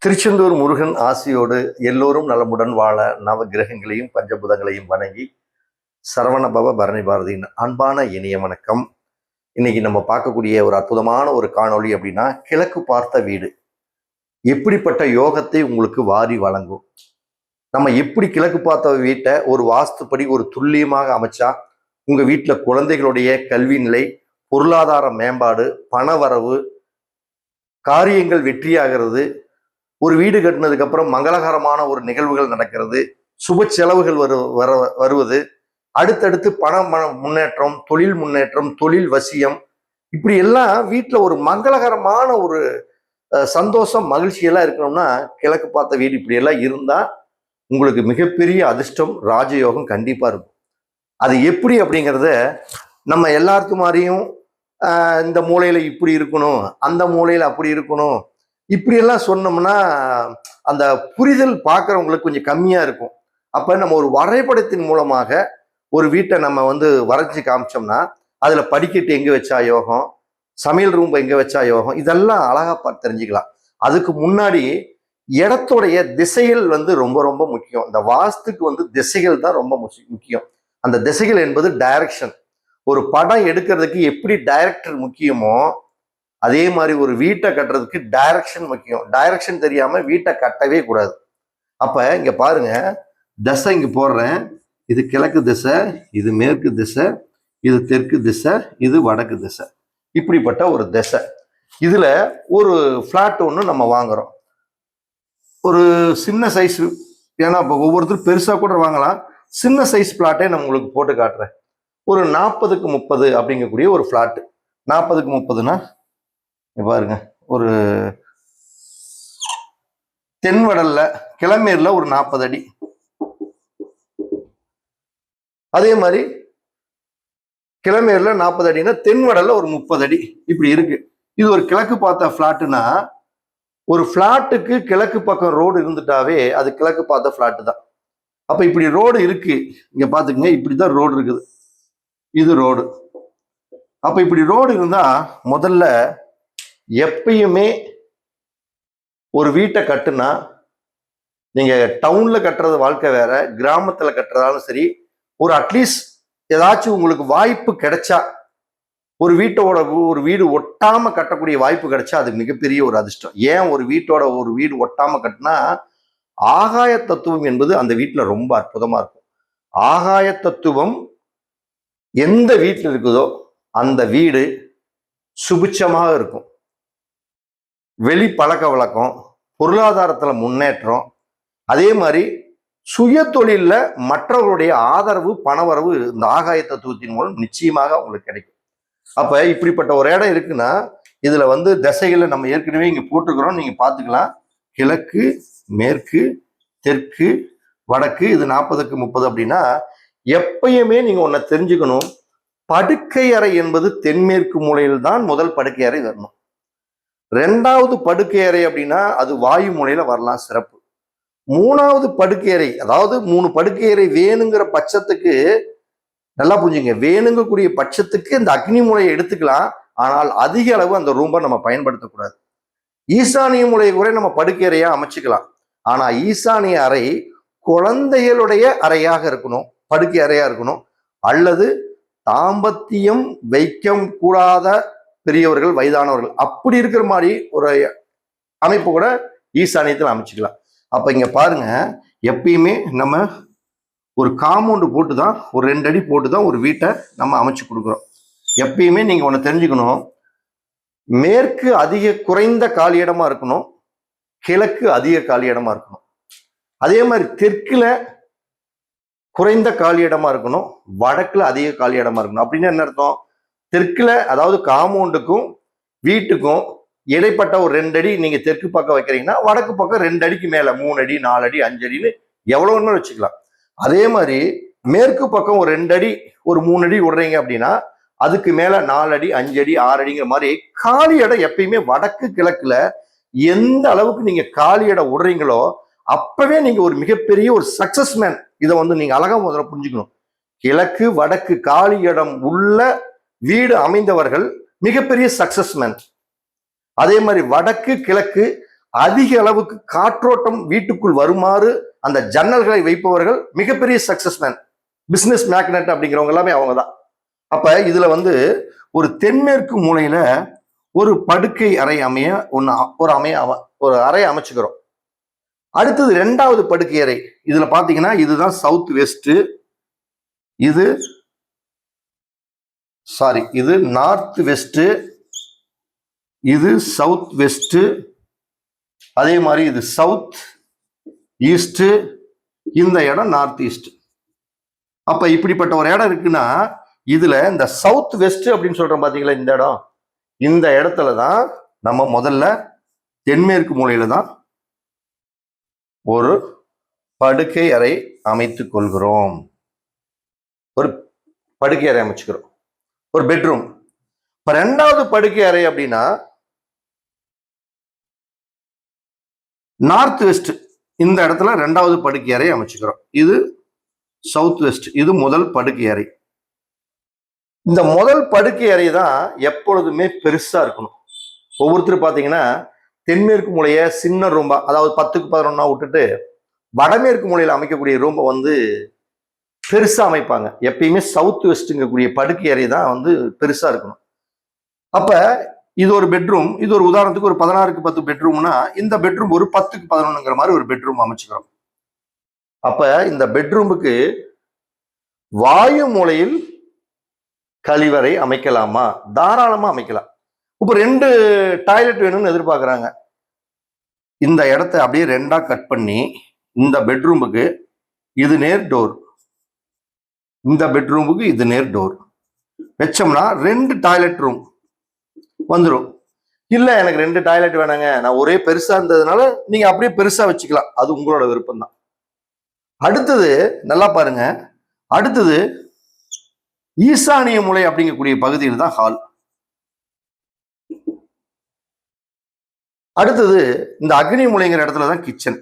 திருச்செந்தூர் முருகன் ஆசியோடு எல்லோரும் நலமுடன் வாழ நவ கிரகங்களையும் பஞ்சபுதங்களையும் வணங்கி சரவணபவ பரணி பாரதியின் அன்பான இனிய வணக்கம். இன்னைக்கு நம்ம பார்க்கக்கூடிய ஒரு அற்புதமான ஒரு காணொளி அப்படின்னா, கிழக்கு பார்த்த வீடு எப்படிப்பட்ட யோகத்தை உங்களுக்கு வாரி வழங்கும். நம்ம எப்படி கிழக்கு பார்த்த வீட்டை ஒரு வாஸ்துப்படி ஒரு துல்லியமாக அமைச்சா உங்க வீட்டில் குழந்தைகளுடைய கல்வி நிலை, பொருளாதார மேம்பாடு, பணவரவு, காரியங்கள் வெற்றியாகிறது, ஒரு வீடு கட்டினதுக்கு அப்புறம் மங்களகரமான ஒரு நிகழ்வுகள் நடக்கிறது, சுப செலவுகள் வருவது, அடுத்தடுத்து பண முன்னேற்றம், தொழில் முன்னேற்றம், தொழில் வசியம், இப்படி எல்லாம் வீட்டில் ஒரு மங்களகரமான ஒரு சந்தோஷம் மகிழ்ச்சியெல்லாம் இருக்கணும்னா கிழக்கு பார்த்த வீடு இப்படி எல்லாம் இருந்தா உங்களுக்கு மிகப்பெரிய அதிர்ஷ்டம், ராஜயோகம் கண்டிப்பா இருக்கும். அது எப்படி அப்படிங்கிறத நம்ம எல்லாத்து மாதிரியும் இந்த மூலையில இப்படி இருக்கணும், அந்த மூலையில அப்படி இருக்கணும், இப்படியெல்லாம் சொன்னோம்னா அந்த புரிதல் பார்க்குறவங்களுக்கு கொஞ்சம் கம்மியாக இருக்கும். அப்போ நம்ம ஒரு வரைபடத்தின் மூலமாக ஒரு வீட்டை நம்ம வரைஞ்சி காமிச்சோம்னா அதில் படிக்கட்டு எங்கே வச்சா யோகம், சமையல் ரூம் எங்கே வச்சா யோகம், இதெல்லாம் அழகாக பார்த்து தெரிஞ்சுக்கலாம். அதுக்கு முன்னாடி இடத்துடைய திசைகள் ரொம்ப ரொம்ப முக்கியம். இந்த வாஸ்துக்கு திசைகள் தான் ரொம்ப முக்கியம். அந்த திசைகள் என்பது டைரக்ஷன். ஒரு படம் எடுக்கிறதுக்கு எப்படி டைரக்டர் முக்கியமோ அதே மாதிரி ஒரு வீட்டை கட்டுறதுக்கு டைரக்ஷன் முக்கியம். டைரக்ஷன் தெரியாம வீட்டை கட்டவே கூடாது. அப்ப இங்க பாருங்க, திசை இங்க போடுறேன். இது கிழக்கு திசை, இது மேற்கு திசை, இது தெற்கு திசை, இது வடக்கு திசை. இப்படிப்பட்ட ஒரு திசை. இதுல ஒரு பிளாட் ஒன்று நம்ம வாங்குறோம். ஒரு சின்ன சைஸ், ஏன்னா இப்போ ஒவ்வொருத்தரும் பெருசா கூட வாங்கலாம். சின்ன சைஸ் பிளாட்டே நான் உங்களுக்கு போட்டு காட்டுறேன். ஒரு 40க்கு 30 அப்படிங்கக்கூடிய ஒரு பிளாட். 40க்கு 30னா பாருங்க, ஒரு தென்வடல்ல கிளமேர்ல ஒரு 40 அடி, அதே மாதிரி கிளமேர்ல 40 அடினா தென்வடல்ல ஒரு 30 அடி இப்படி இருக்கு. இது ஒரு கிழக்கு பார்த்த பிளாட்னா, ஒரு பிளாட்டுக்கு கிழக்கு பக்கம் ரோடு இருந்துட்டாவே அது கிழக்கு பார்த்த பிளாட் தான். அப்ப இப்படி ரோடு இருக்கு, இங்க பாத்துக்கங்க, இப்படிதான் ரோடு இருக்குது, இது ரோடு. அப்ப இப்படி ரோடு இருந்தா முதல்ல எப்பயுமே ஒரு வீட்டை கட்டுனா, நீங்க டவுன்ல கட்டுறது வாழ்க்கை வேற, கிராமத்துல கட்டுறதாலும் சரி, ஒரு அட்லீஸ்ட் ஏதாச்சும் உங்களுக்கு வாய்ப்பு கிடைச்சா ஒரு வீடு ஒட்டாம கட்டக்கூடிய வாய்ப்பு கிடைச்சா அது மிகப்பெரிய ஒரு அதிர்ஷ்டம். ஏன் ஒரு வீடு ஒட்டாம கட்டினா, ஆகாய தத்துவம் என்பது அந்த வீட்டுல ரொம்ப அற்புதமா இருக்கும். ஆகாய தத்துவம் எந்த வீட்டில் இருக்குதோ அந்த வீடு சுபிட்சமாக இருக்கும். வெளி பழக்க வழக்கம், பொருளாதாரத்துல முன்னேற்றம், அதே மாதிரி சுய தொழில மற்றவர்களுடைய ஆதரவு, பணவரவு இந்த ஆகாய தத்துவத்தின் மூலம் நிச்சயமாக உங்களுக்கு கிடைக்கும். அப்ப இப்படிப்பட்ட ஒரு இடம் இருக்குன்னா, இதுல திசைகளை நம்ம ஏற்கனவே இங்க போட்டுக்கிறோம், நீங்க பாத்துக்கலாம். கிழக்கு, மேற்கு, தெற்கு, வடக்கு, இது 40க்கு 30 அப்படின்னா, எப்பயுமே நீங்க ஒன்ன தெரிஞ்சுக்கணும். படுக்கை அறை என்பது தென்மேற்கு மூலையில் தான் முதல் படுக்கை அறை வரணும். 2வது படுக்கை அறை அப்படின்னா அது வாயு மூலையில வரலாம், சிறப்பு. 3வது படுக்கை அறை, அதாவது 3 படுக்கை அறை வேணுங்கிற பட்சத்துக்கு, நல்லா புரிஞ்சுங்க, வேணுங்கக்கூடிய பட்சத்துக்கு இந்த அக்னி மூலையை எடுத்துக்கலாம். ஆனால் அதிக அளவு அந்த ரூமை நம்ம பயன்படுத்தக்கூடாது. ஈசானிய மூலையை கூட நம்ம படுக்கை அறையா அமைச்சுக்கலாம். ஆனா ஈசானிய அறை குழந்தைகளுடைய அறையாக இருக்கணும், படுக்கை அறையா இருக்கணும். அல்லது தாம்பத்தியம் வைக்க கூடாத பெரியவர்கள், வயதானவர்கள், அப்படி இருக்கிற மாதிரி ஒரு அமைப்பு கூட ஈசானியத்தில் அமைச்சுக்கலாம். அப்ப இங்க பாருங்க, எப்பயுமே நம்ம ஒரு காம்பவுண்டு போட்டு தான், ஒரு 2 அடி போட்டு தான் ஒரு வீட்டை நம்ம அமைச்சு கொடுக்குறோம். எப்பயுமே நீங்க ஒன்று தெரிஞ்சுக்கணும், மேற்கு குறைந்த காலி இடமா இருக்கணும், கிழக்கு அதிக காலி இடமா இருக்கணும். அதே மாதிரி தெற்குல குறைந்த காலி இடமா இருக்கணும், வடக்குல அதிக காலி இடமா இருக்கணும். அப்படின்னு என்ன அர்த்தம்? தெற்குல, அதாவது காம்பவுண்டுக்கும் வீட்டுக்கும் இடைப்பட்ட ஒரு 2 அடி நீங்க தெற்கு பக்கம் வைக்கிறீங்கன்னா, வடக்கு பக்கம் 2 அடிக்கு மேல 3 அடி, 4 அடி, 5 அடின்னு எவ்வளவு வேணும்னு வச்சுக்கலாம். அதே மாதிரி மேற்கு பக்கம் ஒரு 2 அடி, ஒரு 3 அடி விடுறீங்க அப்படின்னா, அதுக்கு மேல 4 அடி, 5 அடி, 6 அடிங்கிற மாதிரி காலி இடம் எப்பயுமே வடக்கு கிழக்குல எந்த அளவுக்கு நீங்க காலி இடம் விடுறீங்களோ அப்பவே நீங்க ஒரு மிகப்பெரிய ஒரு சக்சஸ் மேன். இதை நீங்க அழகா முதல்ல புரிஞ்சுக்கணும். கிழக்கு வடக்கு காலி இடம் உள்ள வீடு அமைந்தவர்கள் மிகப்பெரிய சக்சஸ் மேன். அதே மாதிரி வடக்கு கிழக்கு அதிக அளவுக்கு காற்றோட்டம் வீட்டுக்குள் வருமாறு அந்த ஜன்னல்களை வைப்பவர்கள் மிகப்பெரிய சக்சஸ் மேன், பிசினஸ் மேக்னெட் அப்படிங்கிறவங்க எல்லாமே அவங்க தான். அப்ப இதுல வந்து ஒரு தென்மேற்கு மூலையில ஒரு படுக்கை அறை அமைய ஒரு அறை அமைச்சுக்கிறோம். அடுத்தது 2வது படுக்கை அறை. இதுல பாத்தீங்கன்னா இதுதான் சவுத் வெஸ்ட், இது நார்த் வெஸ்ட், இது சவுத் வெஸ்ட், அதே மாதிரி இது சவுத் ஈஸ்ட், இந்த இடம் நார்த் ஈஸ்ட். அப்ப இப்படிப்பட்ட ஒரு இடம் இருக்குன்னா இதுல இந்த சவுத் வெஸ்ட் அப்படின்னு சொல்றோம் பாத்தீங்களா, இந்த இடத்துல தான் நம்ம முதல்ல தென்மேற்கு மூலையில தான் ஒரு படுக்கை அறை அமைத்துக் கொள்கிறோம். ஒரு படுக்கை அறை அமைச்சுக்கிறோம், ஒரு பெட்ரூம். இப்ப 2வது படுக்கை அறை அப்படின்னா நார்த் வெஸ்ட், இந்த இடத்துல 2வது படுக்கை அறை அமைச்சுக்கிறோம். இது சவுத் வெஸ்ட், இது முதல் படுக்கை அறை. இந்த முதல் படுக்கை அறை தான் எப்பொழுதுமே பெருசா இருக்கணும். ஒவ்வொருத்தரும் பாத்தீங்கன்னா தென்மேற்கு மூலைய சின்ன ரூம்பா, அதாவது 10க்கு 11 விட்டுட்டு வடமேற்கு மூலையில அமைக்கக்கூடிய ரூம்பை வந்து பெருசா அமைப்பாங்க. எப்பயுமே சவுத் வெஸ்ட்ங்கக்கூடிய படுக்கை அறை தான் வந்து பெருசா இருக்கணும். அப்ப இது ஒரு பெட்ரூம், இது ஒரு உதாரணத்துக்கு ஒரு 16க்கு 10 பெட்ரூம்னா இந்த பெட்ரூம் ஒரு 10க்கு 11ங்கிற மாதிரி ஒரு பெட்ரூம் அமைச்சுக்கிறோம். அப்ப இந்த பெட்ரூமுக்கு வாயு மூலையில் கழிவறை அமைக்கலாமா? தாராளமா அமைக்கலாம். இப்ப 2 டாய்லெட் வேணும்னு எதிர்பார்க்கறாங்க. இந்த இடத்தை அப்படியே 2ஆ கட் பண்ணி இந்த பெட்ரூமுக்கு இது நேர் டோர், இந்த பெட்ரூமுக்கு இது நேர் டோர் வச்சோம்னா 2 டாய்லெட் ரூம் வந்துடும். இல்ல எனக்கு 2 டாய்லெட் வேணாங்க, நான் ஒரே பெருசா இருந்ததுனால நீங்க அப்படியே பெருசா வச்சுக்கலாம், அது உங்களோட விருப்பம் தான். அடுத்தது நல்லா பாருங்க, அடுத்தது ஈசானிய மூலை அப்படிங்கக்கூடிய பகுதியில் தான் ஹால். அடுத்தது இந்த அக்னி மூலைங்கிற இடத்துல தான் கிச்சன்.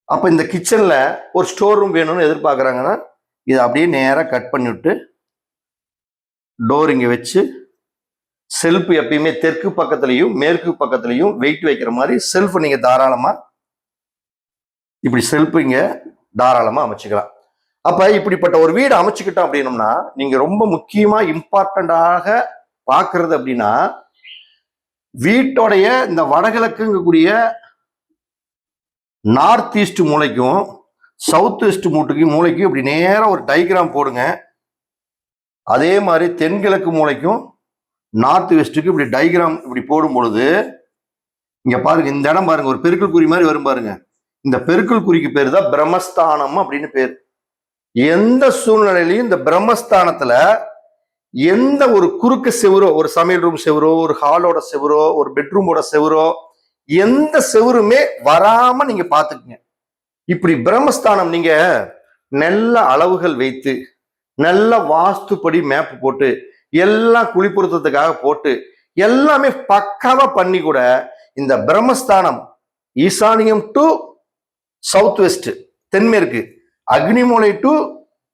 அப்ப இந்த கிச்சன்ல ஒரு ஸ்டோர் ரூம் வேணும்னு எதிர்பார்க்கறாங்கன்னா இதை அப்படியே நேரா கட் பண்ணிவிட்டு டோர் இங்க வச்சு செல்ஃப் எப்பயுமே தெற்கு பக்கத்துலையும் மேற்கு பக்கத்துலையும் வெயிட் வைக்கிற மாதிரி செல்ஃப் நீங்க தாராளமா இப்படி செல்ஃப் இங்க தாராளமா அமைச்சுக்கலாம். அப்ப இப்படிப்பட்ட ஒரு வீடு அமைச்சுக்கிட்டோம் அப்படின்னம்னா நீங்க ரொம்ப முக்கியமா இம்பார்ட்டண்டாக பாக்குறது அப்படின்னா வீட்டோடைய இந்த வடகிழக்குங்கக்கூடிய நார்த் ஈஸ்ட் மூலைக்கும் சவுத் வெஸ்ட் மூலைக்கும் இப்படி நேரா ஒரு டயக்ராம் போடுங்க. அதே மாதிரி தென்கிழக்கு மூலைக்கும் நார்த் வெஸ்ட்டுக்கு இப்படி டயக்ராம் இப்படி போடும் பொழுது இங்க பாருங்க, இந்த இடம் பாருங்க, ஒரு பெருக்கல் குறி மாதிரி வரும் பாருங்க. இந்த பெருக்கல் குறிக்கு பேரு தான் பிரம்மஸ்தானம் அப்படின்னு பேர். எந்த சூழ்நிலையிலையும் இந்த பிரம்மஸ்தானத்துல எந்த ஒரு குறுக்கு செவரோ, ஒரு சமையல் ரூம் செவரோ, ஒரு ஹாலோட செவரோ, ஒரு பெட்ரூமோட செவரோ, எந்த செவருமே வராம நீங்க பாத்துக்குங்க. இப்படி பிரம்மஸ்தானம் நீங்க நல்ல அளவுகள் வைத்து நல்ல வாஸ்துப்படி மேப் போட்டு எல்லாம் குளிப்புறுத்ததுக்காக போட்டு எல்லாமே பக்காவா பண்ணி கூட இந்த பிரம்மஸ்தானம் ஈசானியம் டு சவுத் வெஸ்ட் தென்மேற்கு, அக்னி மூலை டு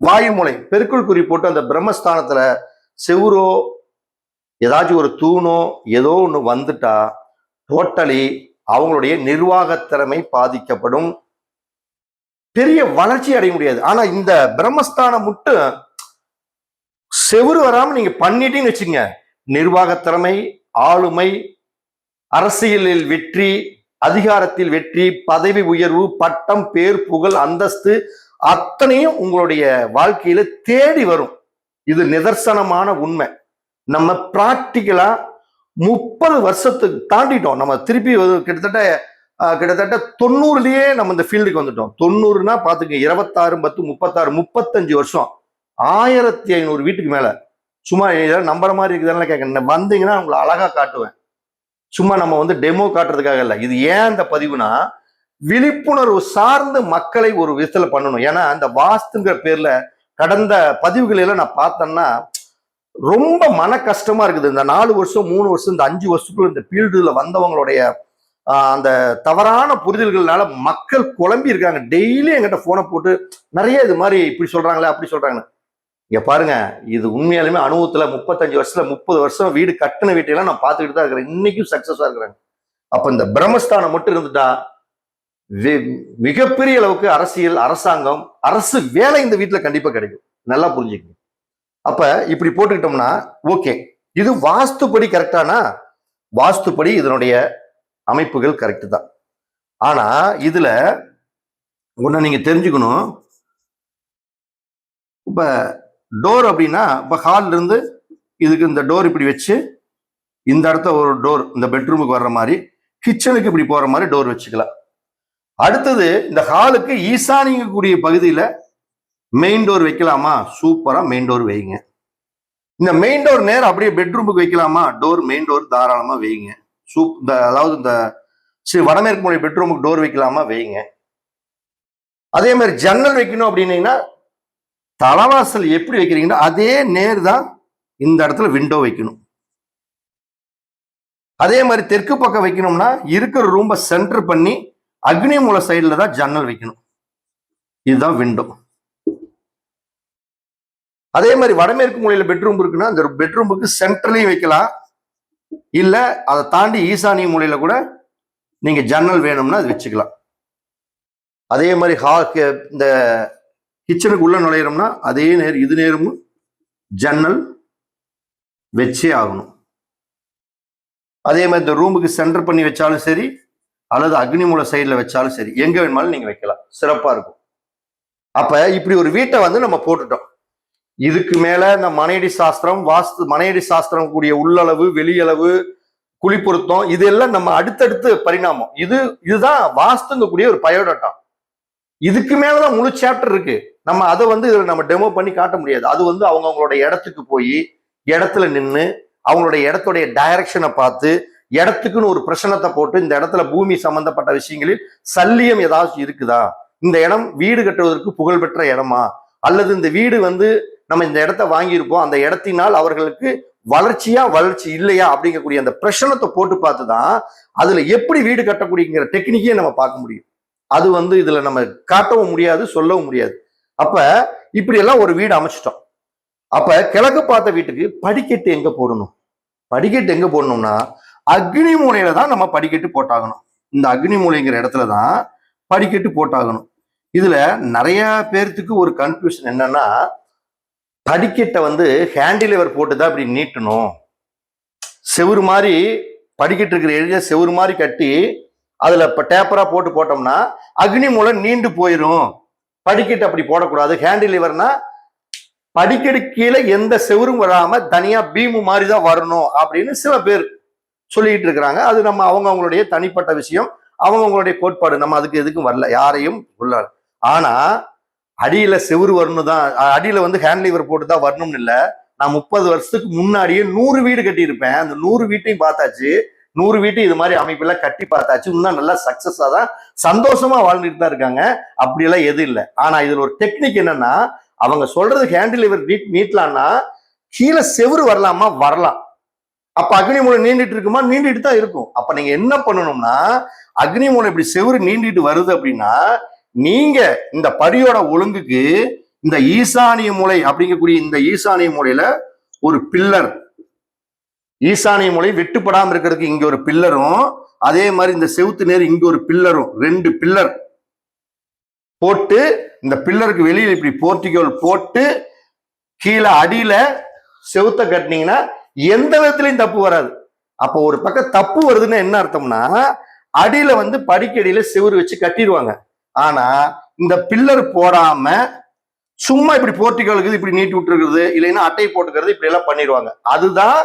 வாயு மூலை பெருக்குள் குறி போட்டு அந்த பிரம்மஸ்தானத்துல செவுரோ ஏதாச்சும் ஒரு தூணோ ஏதோ ஒண்ணு வந்துட்டா டோட்டலி அவங்களுடைய நிர்வாக திறமை பாதிக்கப்படும், பெரிய வளர்ச்சி அடைய முடியாது. ஆனா இந்த பிரம்மஸ்தானம் மட்டும் செவுறு வராம நீங்க பண்ணிட்டீங்கன்னு வச்சுங்க, நிர்வாக திறமை, ஆளுமை, அரசியலில் வெற்றி, அதிகாரத்தில் வெற்றி, பதவி உயர்வு, பட்டம், பேர், புகழ், அந்தஸ்து அத்தனையும் உங்களுடைய வாழ்க்கையில தேடி வரும். இது நிதர்சனமான உண்மை. நம்ம பிராக்டிக்கலா 30 வருஷத்துக்கு தாண்டிட்டோம். நம்ம திருப்பி கிட்டத்தட்ட 90லயே நம்ம இந்த ஃபீல்டுக்கு வந்துட்டோம். 90னா பாத்துக்க 26 10 36 35 வருஷம், 1500 வீட்டுக்கு மேல. சும்மா நம்புற மாதிரி இருக்குதுன்னு கேட்க வந்தீங்கன்னா உங்களை அழகா காட்டுவேன். சும்மா நம்ம வந்து டெமோ காட்டுறதுக்காக இல்லை. இது ஏன் இந்த பதிவுனா விழிப்புணர்வு சார்ந்து மக்களை ஒரு விதத்துல பண்ணணும். ஏன்னா இந்த வாஸ்துங்கிற பேர்ல கடந்த பதிவுகள் எல்லாம் நான் பார்த்தேன்னா ரொம்ப மன கஷ்டமா இருக்குது. இந்த 4 வருஷம் 3 வருஷம் இந்த 5 வருஷத்துக்குள்ள இந்த ஃபீல்டுல வந்தவங்களுடைய அந்த தவறான புரிதல்கள்னால மக்கள் குழம்பி இருக்காங்க. டெய்லி என்கிட்ட போனை போட்டு நிறைய இது மாதிரி இப்படி சொல்றாங்களே அப்படி சொல்றாங்க. இங்க பாருங்க, இது உண்மையாலுமே அனுபவத்துல 35 வருஷத்துல 30 வருஷம் வீடு கட்டின வீட்டையெல்லாம் நான் பார்த்துக்கிட்டு தான் இருக்கிறேன். இன்னைக்கும் சக்சஸா இருக்கிறாங்க. அப்ப இந்த பிரம்மஸ்தானம் மட்டும் இருந்துட்டா மிகப்பெரிய அளவுக்கு அரசியல், அரசாங்கம், அரசு வேலை இந்த வீட்டுல கண்டிப்பா கிடைக்கும். நல்லா புரிஞ்சுக்கணும். அப்ப இப்படி போட்டுக்கிட்டோம்னா ஓகே, இது வாஸ்துப்படி கரெக்டானா? வாஸ்துப்படி இதனுடைய அமைப்புகள் கரெக்ட் தான். ஆனா இதுல ஒண்ணு நீங்க தெரிஞ்சுக்கணும். இப்ப டோர் அப்படின்னா, இப்ப ஹால்ல இருந்து இதுக்கு இந்த டோர் இப்படி வச்சு, இந்த இடத்த ஒரு டோர் இந்த பெட்ரூமுக்கு வர்ற மாதிரி, கிச்சனுக்கு இப்படி போற மாதிரி டோர் வச்சுக்கலாம். அடுத்தது இந்த ஹாலுக்கு ஈசானிங்க கூடிய பகுதியில மெயின் டோர் வைக்கலாமா? சூப்பரா மெயின் டோர் வைங்க. இந்த மெயின் டோர் நேரம் அப்படியே பெட்ரூமுக்கு வைக்கலாமா? டோர் மெயின் டோர் தாராளமா வைங்க. அதாவது இந்த வடமேற்கு மூலை பெட்ரூமுக்கு டோர் வைக்கலாமா? வைங்க. அதே மாதிரி ஜன்னல் வைக்கணும் அப்படின்னீங்கன்னா, தலைவாசல் எப்படி வைக்கிறீங்கன்னா அதே நேர் தான் இந்த இடத்துல விண்டோ வைக்கணும். அதே மாதிரி தெற்கு பக்கம் வைக்கணும்னா இருக்கிற ரூமை சென்டர் பண்ணி அக்னி மூல சைடுல தான் ஜன்னல் வைக்கணும். இதுதான் விண்டோ. அதே மாதிரி வடமேற்கு மூலையில பெட்ரூம் இருக்குன்னா அந்த பெட்ரூமுக்கு சென்டர்லையும் வைக்கலாம், இல்ல அதை தாண்டி ஈசானிய மூலையில கூட நீங்க ஜன்னல் வேணும்னா அது வச்சுக்கலாம். அதே மாதிரி இந்த கிச்சனுக்கு உள்ள நுழையிறோம்னா அதே நேரம் இது நேரமும் ஜன்னல் வச்சே ஆகணும். அதே மாதிரி இந்த ரூமுக்கு சென்டர் பண்ணி வச்சாலும் சரி, அல்லது அக்னி மூல சைட்ல வச்சாலும் சரி, எங்க வேணுமாலும் நீங்க வைக்கலாம், சிறப்பா இருக்கும். அப்ப இப்படி ஒரு வீட்டை வந்து நம்ம போட்டுட்டோம். இதுக்கு மேல இந்த மனையடி சாஸ்திரம், வாஸ்து மனையடி சாஸ்திரம் கூடிய உள்ளளவு, வெளியளவு, குழிப்பொருத்தம், இதெல்லாம் நம்ம அடுத்தடுத்து பரிணாமம். இதுதான் வாஸ்துங்க கூடிய ஒரு பயோடட்டா. இதுக்கு மேலதான் முழு சாப்டர் இருக்கு. நம்ம அதை வந்து நம்ம டெமோ பண்ணி காட்ட முடியாது. அது வந்து அவங்களோட இடத்துக்கு போய் இடத்துல நின்று அவங்களுடைய இடத்துடைய டைரக்ஷனை பார்த்து இடத்துக்குன்னு ஒரு பிரச்சனத்தை போட்டு இந்த இடத்துல பூமி சம்பந்தப்பட்ட விஷயங்களில் சல்லியம் ஏதாச்சும் இருக்குதா, இந்த இடம் வீடு கட்டுவதற்கு புகழ்பெற்ற இடமா, அல்லது இந்த வீடு வந்து நம்ம இந்த இடத்த வாங்கியிருப்போம், அந்த இடத்தினால் அவர்களுக்கு வளர்ச்சி இல்லையா அப்படிங்கக்கூடிய அந்த பிரச்சனத்தை போட்டு பார்த்துதான் அதுல எப்படி வீடு கட்டக்கூடியங்கிற டெக்னிக்கே நம்ம பார்க்க முடியும். அது வந்து இதுல நம்ம காட்டவும் முடியாது, சொல்லவும் முடியாது. அப்ப இப்படி எல்லாம் ஒரு வீடு அமைச்சிட்டோம். அப்ப கிழக்கு பார்த்த வீட்டுக்கு படிக்கட்டு எங்க போடணும்? படிக்கட்டு எங்க போடணும்னா அக்னி மூலையில தான் நம்ம படிக்கட்டு போட்டாகணும். இந்த அக்னி மூலைங்கிற இடத்துலதான் படிக்கட்டு போட்டாகணும். இதுல நிறைய பேர்த்துக்கு ஒரு கன்ஃபியூஷன் என்னன்னா, படிக்கட்டை வந்து ஹேண்டிலிவர் போட்டுதான் இப்படி நீட்டணும், செவுரு மாதிரி படிக்கட்டு இருக்கிற ஏரியா செவுரு மாதிரி கட்டி அதுல இப்ப டேப்பரா போட்டோம்னா அக்னி மூலம் நீண்டு போயிடும், படிக்கட்டு அப்படி போடக்கூடாது, ஹேண்டிலிவர்னா படிக்கட்டு கீழே எந்த செவரும் வராம தனியா பீமு மாதிரி தான் வரணும் அப்படின்னு சில பேர் சொல்லிட்டு இருக்கிறாங்க. அது நம்ம அவங்களுடைய தனிப்பட்ட விஷயம், அவங்களுடைய கோட்பாடு. நம்ம அதுக்கு எதுக்கும் வரல, யாரையும் சொல்லாது. ஆனா அடியில செவுரு வரணும் தான், அடியில வந்து ஹேண்ட்லிவர் போட்டு தான் வரணும்னு இல்லை. நான் 30 வருஷத்துக்கு முன்னாடியே 100 வீடு கட்டியிருப்பேன். அந்த 100 வீட்டையும் பார்த்தாச்சு, 100 வீட்டையும் இது மாதிரி அமைப்பெல்லாம் கட்டி பார்த்தாச்சு. இன்னும் நல்லா சக்சஸா தான் சந்தோஷமா வாழ்ந்துட்டு தான் இருக்காங்க. அப்படியெல்லாம் எதுவும் இல்லை. ஆனா இதுல ஒரு டெக்னிக் என்னன்னா, அவங்க சொல்றது ஹேண்டிலிவர் நீட்டலாம்னா கீழே செவுரு வரலாமா? வரலாம். அப்ப அக்னி மூலை நீண்டிட்டு இருக்குமா? நீண்டிட்டு தான் இருக்கும். அப்ப நீங்க என்ன பண்ணணும்னா, அக்னி மூலை இப்படி செவுரு நீண்டிட்டு வருது அப்படின்னா நீங்க இந்த படியோட ஒழுங்குக்கு இந்த ஈசானிய மூலை அப்படிங்கக்கூடிய இந்த ஈசானிய மூலையில ஒரு பில்லர், ஈசானிய மூலை வெட்டுப்படாம இருக்கிறதுக்கு இங்க ஒரு பில்லரும், அதே மாதிரி இந்த செவுத்து நேர் இங்க ஒரு பில்லரும், 2 பில்லர் போட்டு இந்த பில்லருக்கு வெளியில இப்படி போர்ட்டிகோல் போட்டு கீழே அடியில செவுத்த கட்டினீங்கன்னா எந்த விதத்திலையும் தப்பு வராது. அப்போ ஒரு பக்கம் தப்பு வருதுன்னு என்ன அர்த்தம்னா, அடியில வந்து படிக்கடியில செவுரு வச்சு கட்டிடுவாங்க. ஆனா இந்த பில்லர் போடாம சும்மா இப்படி போர்ட்டிகோலுக்கு இப்படி நீட்டி விட்டுருக்குறது, இல்லைன்னா அட்டை போட்டுக்கிறது, இப்படி எல்லாம் பண்ணிடுவாங்க. அதுதான்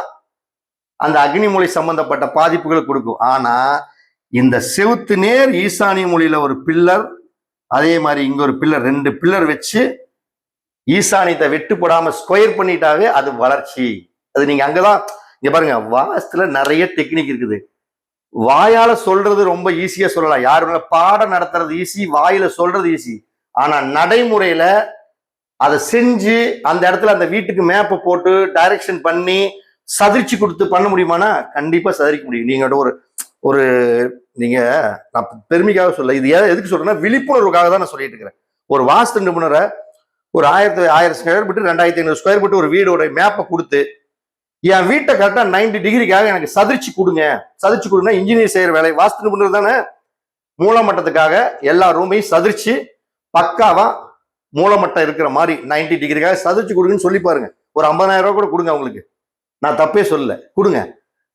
அந்த அக்னி மூலை சம்பந்தப்பட்ட பாதிப்புகளை கொடுக்கும். ஆனா இந்த செவுத்து நேர் ஈசானிய மூலையில ஒரு பில்லர், அதே மாதிரி இங்க ஒரு பில்லர், 2 பில்லர் வச்சு ஈசானியத்தை வெட்டு போடாம ஸ்கொயர் பண்ணிட்டாவே அது வளர்ச்சி. அது நீங்க அங்கதான் இங்க பாருங்க, வாஸ்துல நிறைய டெக்னிக் இருக்குது. வாயால சொல்றது ரொம்ப ஈஸியா சொல்லலாம், யாரு பாடம் நடத்துறது ஈஸி, வாயில சொல்றது ஈஸி. ஆனா நடைமுறையில அதை செஞ்சு அந்த இடத்துல அந்த வீட்டுக்கு மேப்பை போட்டு டைரக்ஷன் பண்ணி சதிர்ச்சி கொடுத்து பண்ண முடியுமானா கண்டிப்பா சதிரிக்க முடியும். நீங்க ஒரு நீங்க நான் பெருமைக்காக சொல்ல, இது எதுக்கு சொல்றேன்னா விழிப்புணர்வுக்காக தான் நான் சொல்லிட்டு இருக்கிறேன். ஒரு வாஸ்து நிபுணரை ஒரு 1000 ஸ்கொயர் ஃபீட் 2500 ஸ்கொயர் ஃபீட் ஒரு வீடோட மேப்பை கொடுத்து என் வீட்டை கரெக்டா 90 டிகிரிக்காக எனக்கு சதிர்ச்சி கொடுங்க. சதிர்ச்சி கொடுங்க, இன்ஜினியர் செய்யற வேலை, வாஸ்து நிபுணர் தானே. மூலமட்டத்துக்காக எல்லா ரூமையும் சதிர்ச்சி பக்காவா மூலமட்டம் இருக்கிற மாதிரி 90 டிகிரிக்காக சதிர்ச்சி கொடுங்கன்னு சொல்லி பாருங்க. ஒரு 50,000 ரூபாய் கூட கொடுங்க அவங்களுக்கு, நான் தப்பே சொல்லல, கொடுங்க.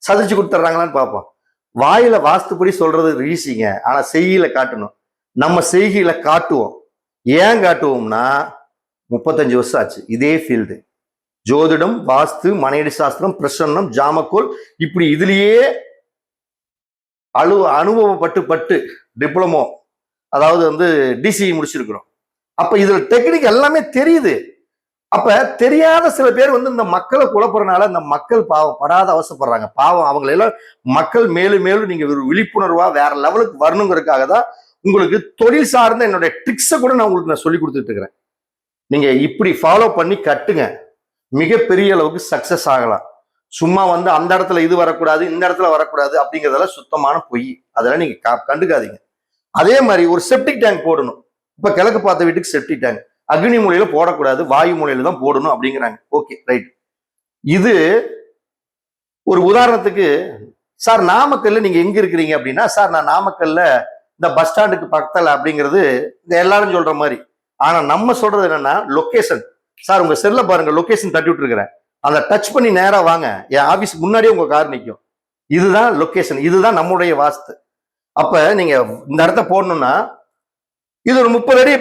சதிர்ச்சி கொடுத்துட்றாங்களான்னு பார்ப்போம். வாயில வாஸ்துப்படி சொல்றது ஈஸிங்க, ஆனா செய்கையில காட்டணும். நம்ம செய்கையில காட்டுவோம். ஏன் காட்டுவோம்னா 35 வருஷம் ஆச்சு இதே ஃபீல்டு. ஜோதிடம், வாஸ்து, மனையடி சாஸ்திரம், பிரசன்னம், ஜாமக்கோல், இப்படி இதுலயே அனுபவப்பட்டு டிப்ளமோ, அதாவது டிசி முடிச்சிருக்கிறோம். அப்ப இதுல டெக்னிக் எல்லாமே தெரியுது. அப்ப தெரியாத சில பேர் இந்த மக்களை குழப்பறனால இந்த மக்கள் பாவம் படாத அவசப்படுறாங்க. பாவம் அவங்களெல்லாம் மக்கள் மேலும் மேலும் நீங்க ஒரு விழிப்புணர்வா வேற லெவலுக்கு வரணுங்கிறதுக்காக தான் உங்களுக்கு தொழில் சார்ந்த என்னுடைய ட்ரிக்ஸை கூட நான் உங்களுக்கு சொல்லி கொடுத்துட்டு இருக்கிறேன். நீங்க இப்படி ஃபாலோ பண்ணி கட்டுங்க, மிகப்பெரிய அளவுக்கு சக்சஸ் ஆகலாம். சும்மா அந்த இடத்துல இது வரக்கூடாது, இந்த இடத்துல வரக்கூடாது அப்படிங்கிறதெல்லாம் சுத்தமான பொய். அதெல்லாம் நீங்க கண்டுக்காதீங்க. அதே மாதிரி ஒரு செப்டிக் டேங்க் போடணும். இப்ப கிழக்கு பார்த்த வீட்டுக்கு செப்டிக் டேங்க் அக்னி மூலையில போடக்கூடாது, வாயு மூலையில தான் போடணும் அப்படிங்கிறாங்க. Okay, right. இது ஒரு உதாரணத்துக்கு, சார் நாமக்கல்ல நீங்க எங்க இருக்கிறீங்க அப்படின்னா, சார் நான் நாமக்கல்ல இந்த பஸ் ஸ்டாண்டுக்கு பக்கத்துல அப்படிங்கிறது எல்லாரும் சொல்ற மாதிரி. ஆனா நம்ம சொல்றது என்னன்னா லொகேஷன். சார் உங்க செல்ல பாருங்க, லொகேஷன் தட்டி விட்டு இருக்கிறேன், அந்த டச் பண்ணி நேரா வாங்க, என் ஆபீஸ் முன்னாடியே உங்க கார் நிற்கும். இதுதான் லொகேஷன், இதுதான் நம்முடைய வாஸ்து. அப்ப நீங்க இந்த இடத்த போடணும்னா இது ஒரு 30 அடி.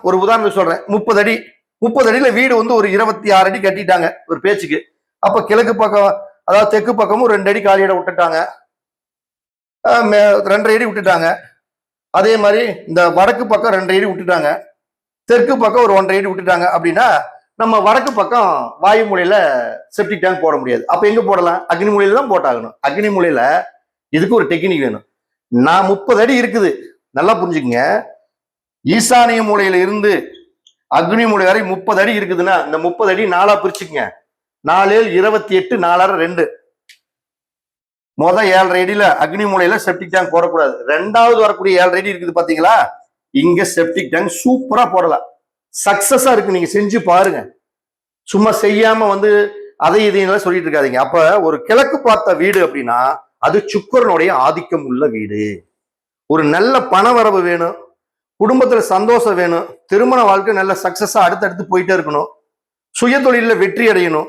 ஒரு உதாரணம் சொல்றேன், 30 அடி. 30 அடியில வீடு ஒரு 26 அடி கட்டிட்டாங்க ஒரு பேச்சுக்கு. அப்ப கிழக்கு பக்கம், அதாவது தெற்கு பக்கமும் 2 அடி காலி இடம் விட்டுட்டாங்க, 2.5 அடி விட்டுட்டாங்க. அதே மாதிரி இந்த வடக்கு பக்கம் 2 அடி விட்டுட்டாங்க, தெற்கு பக்கம் ஒரு 1.5 அடி விட்டுட்டாங்க. அப்படின்னா நம்ம வடக்கு பக்கம் வாயு மூலையில செப்டிக் டேங்க் போட முடியாது. அப்ப எங்க போடலாம்? அக்னி மூலையில தான் போட்டாகணும். அக்னி மூலையில இதுக்கு ஒரு டெக்னிக் வேணும். நான் 30 அடி இருக்குது, நல்லா புரிஞ்சுக்குங்க. ஈசானிய மூலையில இருந்து அக்னி மூலை வரை 30 அடி இருக்குதுன்னா இந்த 30 அடி 4ஆ பிரிச்சுக்குங்க. 4 7 28, 4 2. மொதல் 7.5 அடியில அக்னி மூலையில செப்டிக் டேங்க் போடக்கூடாது. 2வது வரக்கூடிய 7.5 அடி இருக்குது பாத்தீங்களா, இங்க செப்டிக் டேங்க் சூப்பரா போடலாம். சக்சஸா இருக்கு, நீங்க செஞ்சு பாருங்க. சும்மா செய்யாம அதை இதையும் சொல்லிட்டு இருக்காதீங்க. அப்ப ஒரு கிழக்கு பார்த்த வீடு அப்படின்னா அது சுக்கிரனுடைய ஆதிக்கம் உள்ள வீடு. ஒரு நல்ல பணவரவு வேணும், குடும்பத்துல சந்தோஷம் வேணும், திருமண வாழ்க்கை நல்ல சக்சஸா அடுத்தடுத்து போயிட்டே இருக்கணும், சுய தொழில வெற்றி அடையணும்,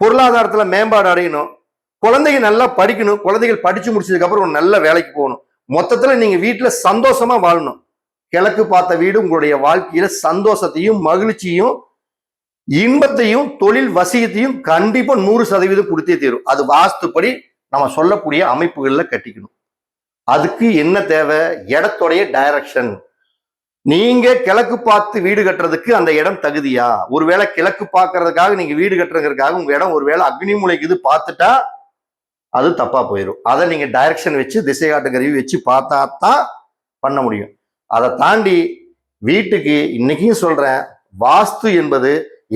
பொருளாதாரத்துல மேம்பாடு அடையணும், குழந்தைங்க நல்லா படிக்கணும், குழந்தைகள் படிச்சு முடிச்சதுக்கு அப்புறம் ஒரு நல்ல வேலைக்கு போகணும். மொத்தத்துல நீங்க வீட்டுல சந்தோஷமா வாழணும். கிழக்கு பார்த்த வீடு உங்களுடைய வாழ்க்கையில சந்தோஷத்தையும் மகிழ்ச்சியும் இன்பத்தையும் தொழில் வசியத்தையும் கண்டிப்பா 100% கொடுத்தே தீரும். அது வாஸ்துப்படி நம்ம சொல்லக்கூடிய அமைப்புகள்ல கட்டிக்கணும். அதுக்கு என்ன தேவை? இடத்துடைய டைரக்ஷன். நீங்க கிழக்கு பார்த்து வீடு கட்டுறதுக்கு அந்த இடம் தகுதியா? ஒருவேளை கிழக்கு பார்க்கறதுக்காக நீங்க வீடு கட்டுறதுக்காக உங்க இடம் ஒருவேளை அக்னி மூலைக்கு இது பார்த்துட்டா அது தப்பா போயிடும். அதை நீங்க டைரக்ஷன் வச்சு திசை காட்டு கருவி வச்சு பார்த்தா தான் பண்ண முடியும். அதை தாண்டி வீட்டுக்கு இன்னைக்கும் சொல்றேன், வாஸ்து என்பது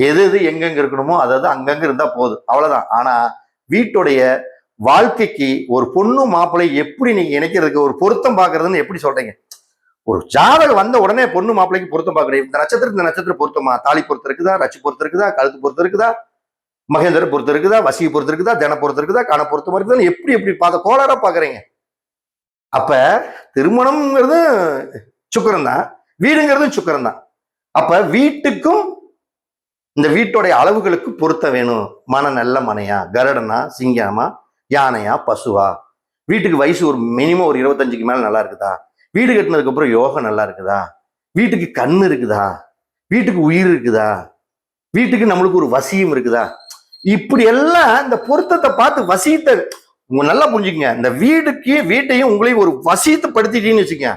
எது எது எங்கெங்க இருக்கணுமோ அதாவது அங்கங்க இருந்தா போதும், அவ்வளவுதான். ஆனா வீட்டுடைய வாழ்க்கைக்கு ஒரு பொண்ணு மாப்பிள்ளை எப்படி நீங்க இணைக்கிறதுக்கு ஒரு பொருத்தம் பாக்குறதுன்னு எப்படி சொல்றீங்க? ஒரு ஜாதகம் வந்த உடனே பொண்ணு மாப்பிள்ளைக்கு பொருத்தம் பாக்குறேன், இந்த நட்சத்திரத்துக்கு இந்த நட்சத்திரம் பொருத்தமா? தாலி பொறுத்து இருக்குதா, ரச்சி பொறுத்து இருக்குதா, கழுத்து பொறுத்து இருக்குதா, மகேந்திர பொறுத்து இருக்குதா, வசியை பொறுத்து இருக்குதா, ஜன பொறுத்து இருக்குதா, கண பொருத்தமா இருக்குதான்னு எப்படி எப்படி பார்த்த கோளாரா பாக்குறீங்க? அப்ப திருமணம்ங்கிறது சுக்கிரன் தான், வீடுங்கிறதும் சுக்கிரன் தான். அப்ப வீட்டுக்கும் இந்த வீட்டோடைய அளவுகளுக்கு பொருத்த வேணும். மன நல்ல மனையா, கருடனா, சிங்கமா, யானையா, பசுவா? வீட்டுக்கு வயசு ஒரு மினிமம் ஒரு 25க்கு மேல நல்லா இருக்குதா? வீடு கட்டினதுக்கு அப்புறம் யோகம் நல்லா இருக்குதா? வீட்டுக்கு கண்ணு இருக்குதா? வீட்டுக்கு உயிர் இருக்குதா? வீட்டுக்கு நம்மளுக்கு ஒரு வசியம் இருக்குதா? இப்படி எல்லாம் இந்த பொருத்தத்தை பார்த்து வசியத்தை நல்லா புரிஞ்சுக்கங்க. இந்த வீட்டையும் உங்களையும் ஒரு வசியத்தை படுத்திட்டீங்கன்னு வச்சுக்கங்க,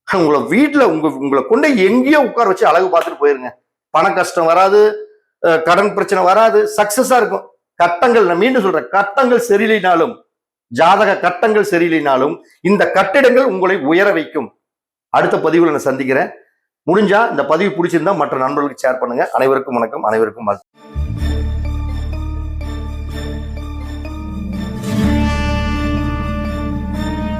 உங்களை வீட்டுல உங்களை கொண்டு எங்கேயோ உட்கார வச்சு அழகு பார்த்துட்டு போயிருங்க. பண கஷ்டம் வராது, கடன் பிரச்சனை வராது, சக்சஸா இருக்கும். கட்டங்கள், நான் மீண்டும் சொல்றேன், கட்டங்கள் சரியில்லைனாலும், ஜாதக கட்டங்கள் சரியில்லைனாலும் இந்த கட்டிடங்கள் உங்களை உயர வைக்கும். அடுத்த பதிவுல நான் சந்திக்கிறேன். முடிஞ்சா இந்த பதிவு பிடிச்சிருந்தா மற்ற நண்பர்களுக்கு ஷேர் பண்ணுங்க. அனைவருக்கும் வணக்கம், அனைவருக்கும் வாழ்த்து.